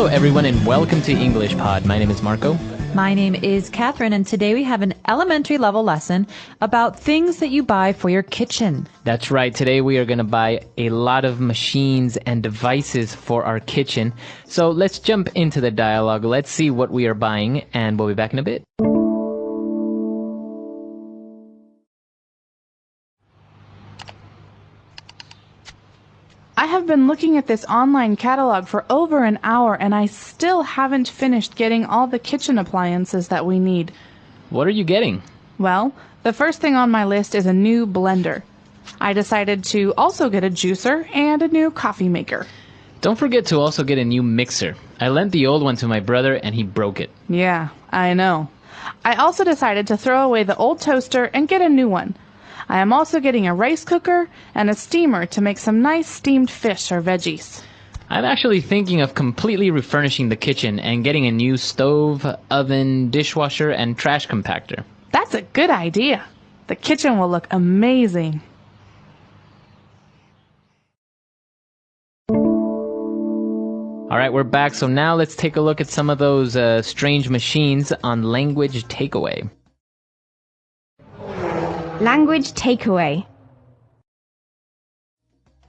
Hello, everyone, and welcome to English Pod. My name is Marco. My name is Catherine, and today we have an elementary level lesson about things that you buy for your kitchen. That's right. Today we are going to buy a lot of machines and devices for our kitchen. So let's jump into the dialogue. Let's see what we are buying, and we'll be back in a bit. I have been looking at this online catalog for over an hour, and I still haven't finished getting all the kitchen appliances that we need. What are you getting? Well, the first thing on my list is a new blender. I decided to also get a juicer and a new coffee maker. Don't forget to also get a new mixer. I lent the old one to my brother, and he broke it. Yeah, I know. I also decided to throw away the old toaster and get a new one. I am also getting a rice cooker and a steamer to make some nice steamed fish or veggies. I'm actually thinking of completely refurnishing the kitchen and getting a new stove, oven, dishwasher, and trash compactor. That's a good idea. The kitchen will look amazing. All right, we're back. So now let's take a look at some of those strange machines on language takeaway. Language takeaway.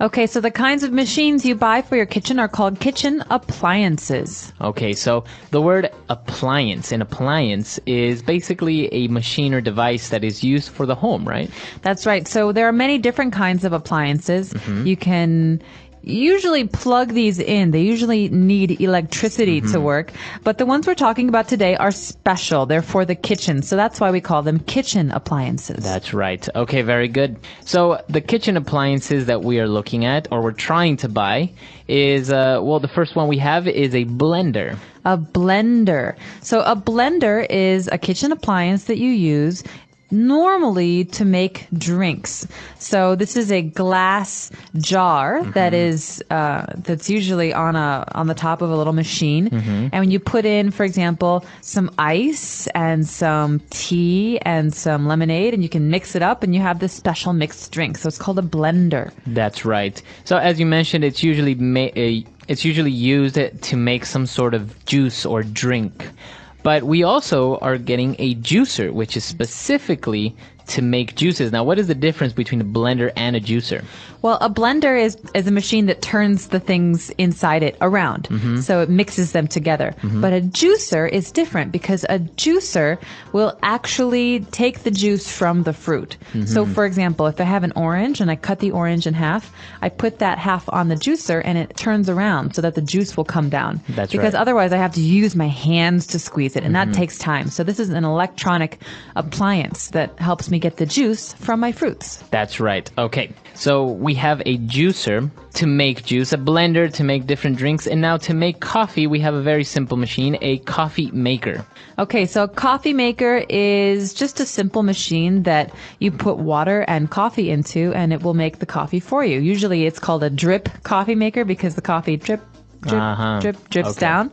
Okay, so the kinds of machines you buy for your kitchen are called kitchen appliances. Okay, so the word appliance, an appliance is basically a machine or device that is used for the home, right? That's right. So there are many different kinds of appliances. You can usually plug these in. They usually need electricity to work. But the ones we're talking about today are special. They're for the kitchen. So that's why we call them kitchen appliances. That's right. Okay, very good. So the kitchen appliances that we are looking at, or we're trying to buy, is, the first one we have is a blender. A blender. So a blender is a kitchen appliance that you use normally to make drinks. So this is a glass jar that is that's usually on the top of a little machine. And when you put in, for example, some ice and some tea and some lemonade, and you can mix it up, and you have this special mixed drink. So it's called a blender. That's right. So as you mentioned, it's usually used to make some sort of juice or drink. But we also are getting a juicer, which is specifically to make juices. Now, what is the difference between a blender and a juicer? Well, a blender is a machine that turns the things inside it around. So it mixes them together. But a juicer is different because a juicer will actually take the juice from the fruit. So, for example, if I have an orange and I cut the orange in half, I put that half on the juicer and it turns around so that the juice will come down. That's because right. Otherwise I have to use my hands to squeeze it, and that takes time. So this is an electronic appliance that helps me get the juice from my fruits. That's right. Okay. So we have a juicer to make juice, a blender to make different drinks, and now to make coffee, we have a very simple machine, a coffee maker. Okay, so a coffee maker is just a simple machine that you put water and coffee into, and it will make the coffee for you. Usually it's called a drip coffee maker because the coffee drips down.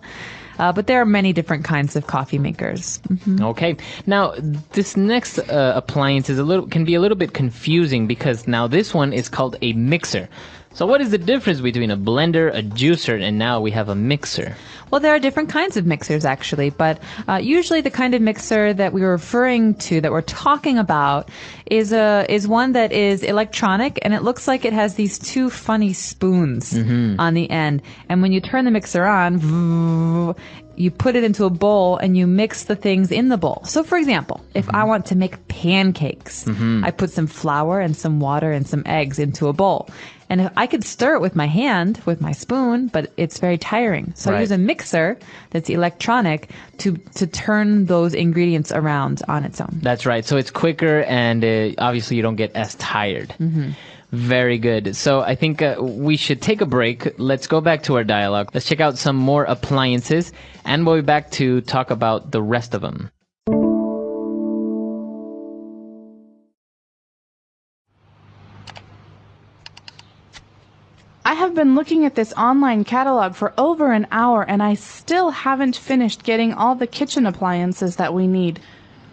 But there are many different kinds of coffee makers. Okay. Now, this next appliance can be a little bit confusing because now this one is called a mixer. So what is the difference between a blender, a juicer, and now we have a mixer? Well, there are different kinds of mixers, actually, but usually the kind of mixer that we're referring to, that we're talking about, is one that is electronic, and it looks like it has these two funny spoons on the end. And when you turn the mixer on, you put it into a bowl and you mix the things in the bowl. So, for example, if I want to make pancakes, I put some flour and some water and some eggs into a bowl. And I could stir it with my hand, with my spoon, but it's very tiring. So I use a mixer that's electronic to turn those ingredients around on its own. That's right. So it's quicker, and obviously you don't get as tired. Very good. So I think we should take a break. Let's go back to our dialogue. Let's check out some more appliances, and we'll be back to talk about the rest of them. I have been looking at this online catalog for over an hour, and I still haven't finished getting all the kitchen appliances that we need.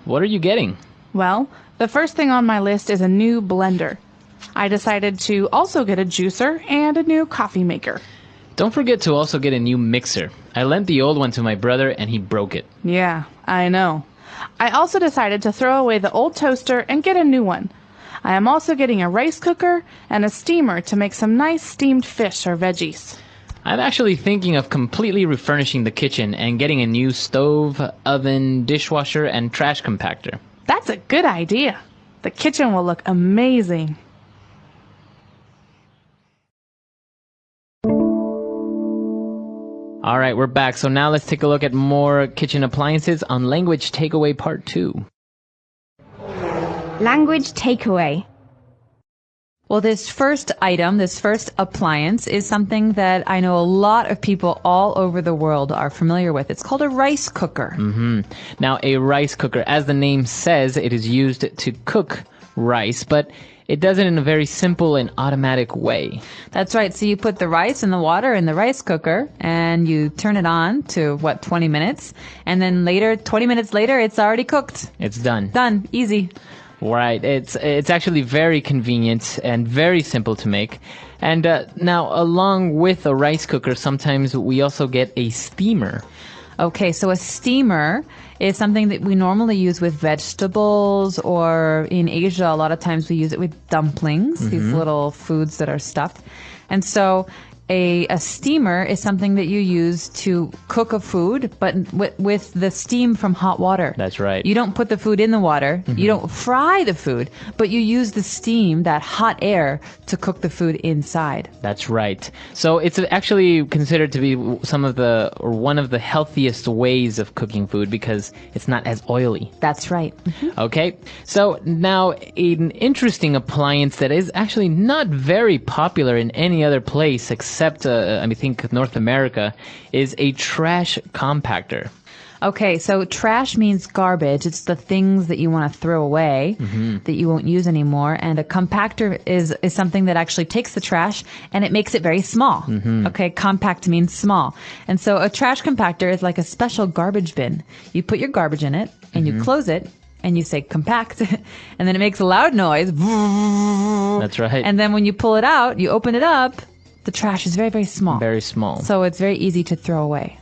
What are you getting? Well, the first thing on my list is a new blender. I decided to also get a juicer and a new coffee maker. Don't forget to also get a new mixer. I lent the old one to my brother and he broke it. Yeah, I know. I also decided to throw away the old toaster and get a new one. I am also getting a rice cooker and a steamer to make some nice steamed fish or veggies. I'm actually thinking of completely refurnishing the kitchen and getting a new stove, oven, dishwasher, and trash compactor. That's a good idea. The kitchen will look amazing. All right, we're back. So now let's take a look at more kitchen appliances on Language Takeaway Part 2. Language takeaway. Well, this first item, this first appliance, is something that I know a lot of people all over the world are familiar with. It's called a rice cooker. Now, a rice cooker, as the name says, it is used to cook rice, but it does it in a very simple and automatic way. That's right. So you put the rice and the water in the rice cooker and you turn it on to, 20 minutes? And then later, 20 minutes later, it's already cooked. It's done. Done. Easy. Right. It's actually very convenient and very simple to make. And now, along with a rice cooker, sometimes we also get a steamer. Okay, so a steamer is something that we normally use with vegetables, or in Asia, a lot of times we use it with dumplings, these little foods that are stuffed. And so a steamer is something that you use to cook a food, but with the steam from hot water. That's right. You don't put the food in the water. You don't fry the food, but you use the steam, that hot air, to cook the food inside. That's right. So it's actually considered to be one of the healthiest ways of cooking food because it's not as oily. That's right. Okay. So now an interesting appliance that is actually not very popular in any other place except I think North America is a trash compactor. Okay, so trash means garbage. It's the things that you want to throw away, that you won't use anymore. And a compactor is something that actually takes the trash and it makes it very small. Okay, compact means small. And so a trash compactor is like a special garbage bin. You put your garbage in it and you close it and you say compact and then it makes a loud noise. That's right. And then when you pull it out, you open it up, the trash is very, very small. Very small. So it's very easy to throw away.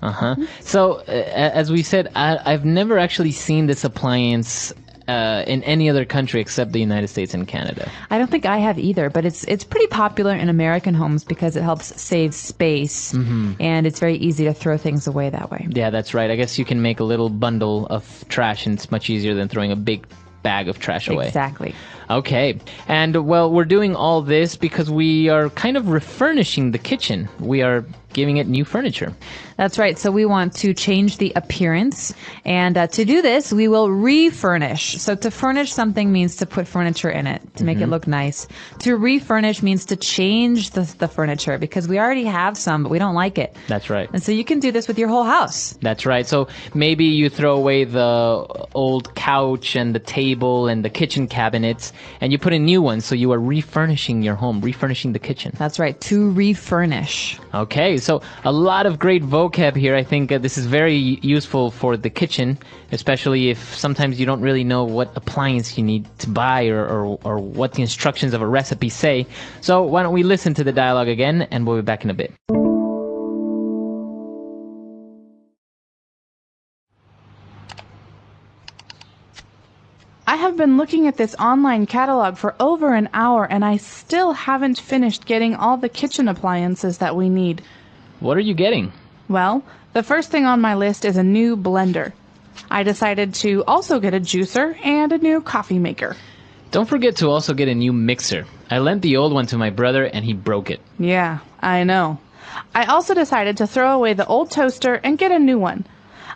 So as we said, I've never actually seen this appliance in any other country except the United States and Canada. I don't think I have either, but it's pretty popular in American homes because it helps save space and it's very easy to throw things away that way. Yeah, that's right. I guess you can make a little bundle of trash and it's much easier than throwing a big bag of trash away. Exactly. Okay. And well, we're doing all this because we are kind of refurnishing the kitchen. We are giving it new furniture. That's right. So we want to change the appearance. And to do this, we will refurnish. So to furnish something means to put furniture in it, to make it look nice. To refurnish means to change the furniture because we already have some, but we don't like it. That's right. And so you can do this with your whole house. That's right. So maybe you throw away the old couch and the table and the kitchen cabinets and you put in new ones. So you are refurnishing your home, refurnishing the kitchen. That's right. To refurnish. Okay. So a lot of great vocab here. I think this is very useful for the kitchen, especially if sometimes you don't really know what appliance you need to buy or what the instructions of a recipe say. So why don't we listen to the dialogue again and we'll be back in a bit. I have been looking at this online catalog for over an hour and I still haven't finished getting all the kitchen appliances that we need. What are you getting? Well, the first thing on my list is a new blender. I decided to also get a juicer and a new coffee maker. Don't forget to also get a new mixer. I lent the old one to my brother and he broke it. Yeah, I know. I also decided to throw away the old toaster and get a new one.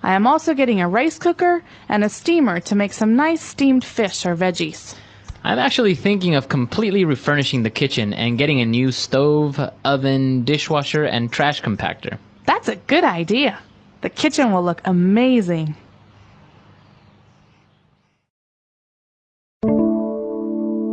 I am also getting a rice cooker and a steamer to make some nice steamed fish or veggies. I'm actually thinking of completely refurnishing the kitchen and getting a new stove, oven, dishwasher, and trash compactor. That's a good idea. The kitchen will look amazing.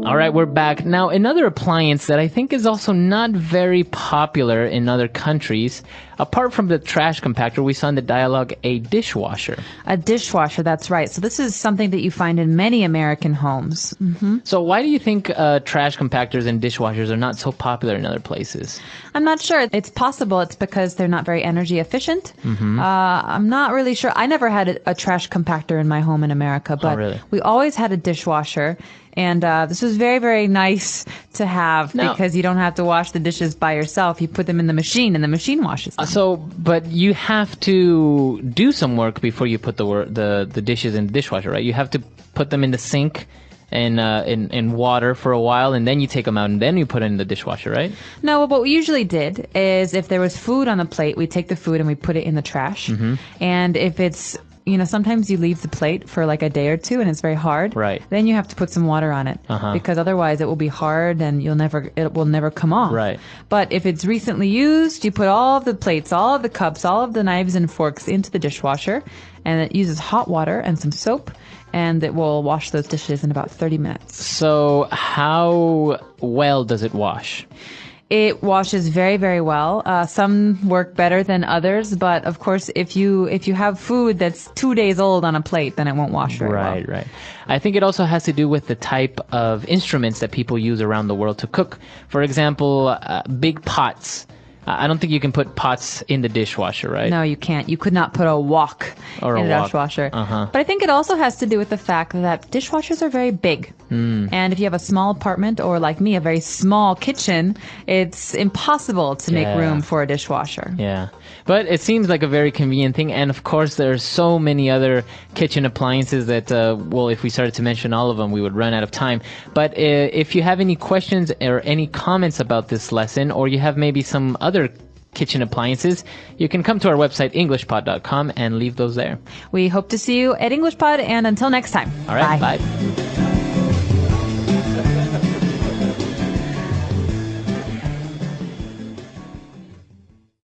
All right, we're back. Now, another appliance that I think is also not very popular in other countries apart from the trash compactor, we saw in the dialogue a dishwasher. A dishwasher, that's right. So this is something that you find in many American homes. So why do you think trash compactors and dishwashers are not so popular in other places? I'm not sure. It's possible it's because they're not very energy efficient. I'm not really sure. I never had a trash compactor in my home in America, but really? we always had a dishwasher. And this was very, very nice to have because you don't have to wash the dishes by yourself. You put them in the machine and the machine washes them. But you have to do some work before you put the dishes in the dishwasher, right? You have to put them in the sink in water for a while, and then you take them out, and then you put it in the dishwasher, right? No, what we usually did is if there was food on the plate, we take the food and we put it in the trash. And if it's sometimes you leave the plate for like a day or two and it's very hard. Right. Then you have to put some water on it because otherwise it will be hard and it will never come off. Right. But if it's recently used, you put all of the plates, all of the cups, all of the knives and forks into the dishwasher, and it uses hot water and some soap, and it will wash those dishes in about 30 minutes. So how well does it wash? It washes very, very well. Some work better than others, but of course, if you have food that's 2 days old on a plate, then it won't wash very well. Right. I think it also has to do with the type of instruments that people use around the world to cook. For example, big pots. I don't think you can put pots in the dishwasher, right? No, you can't. You could not put a wok in a dishwasher. But I think it also has to do with the fact that dishwashers are very big. And if you have a small apartment or, like me, a very small kitchen, it's impossible to make room for a dishwasher. Yeah. But it seems like a very convenient thing. And, of course, there are so many other kitchen appliances that, if we started to mention all of them, we would run out of time. But if you have any questions or any comments about this lesson, or you have maybe some other kitchen appliances, you can come to our website, englishpod.com, and leave those there. We hope to see you at EnglishPod, and until next time. All right, bye.